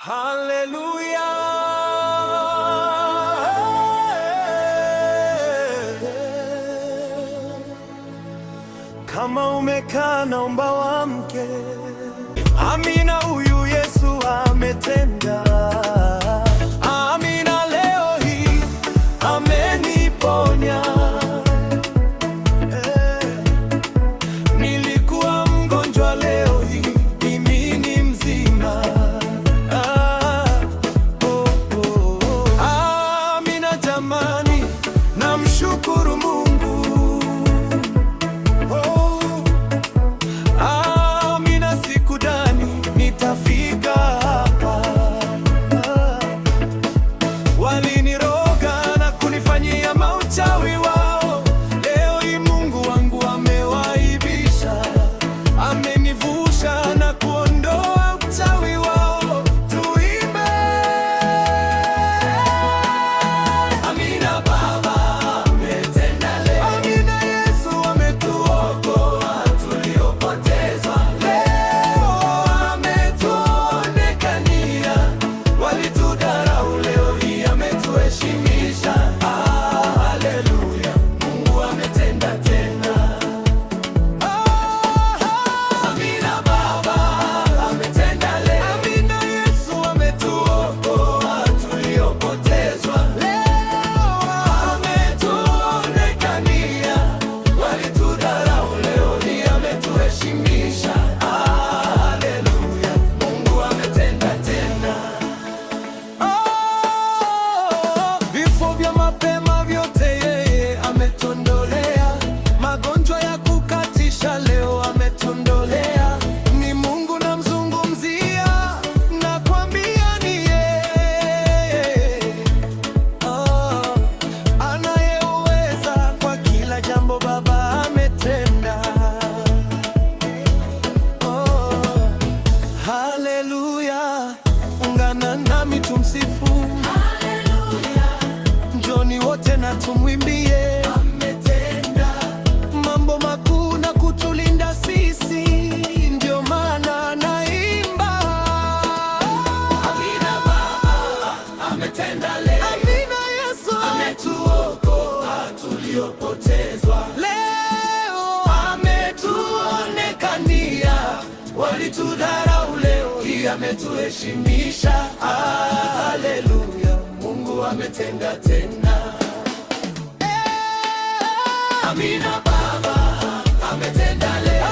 Haleluya. Kama umekaa naomba uamke. Amina, huyu Yesu ametenda. Amina, leo hii ameniponya. Nilikuwa mgonjwa, leo hii mimi ni mzima. Amina jamani, namshukuru Mungu. Nitafika hapa. Waliniroga na kunifanyia mauchawi wao, leo hii Mungu wangu amewaibisha, amenivusha na kuondoa uchawi wao. Tuimbe amina, Baba ametenda leo. Amina, Yesu ametuokoa tuliopotezwa. Mapema vyote yeye ametondolea, magonjwa ya kukatisha leo ametondolea. Ni Mungu namzungumzia, nakwambia ni yeye, anayeweza kwa kila jambo. Baba ametenda. Haleluya, ungana nami tumsifu. Njoni wote na tumwimbie. Ametenda mambo makuu na kutulinda sisi, ndio maana naimba. Amina, Baba ametenda leo. Amina, Yesu ametuokoa tuliopotezwa. Leo ametuonekania, walitudharau leo hii ametuheshimisha. Haleluya, Mungu ametenda tena. Amina, Baba ametenda leo.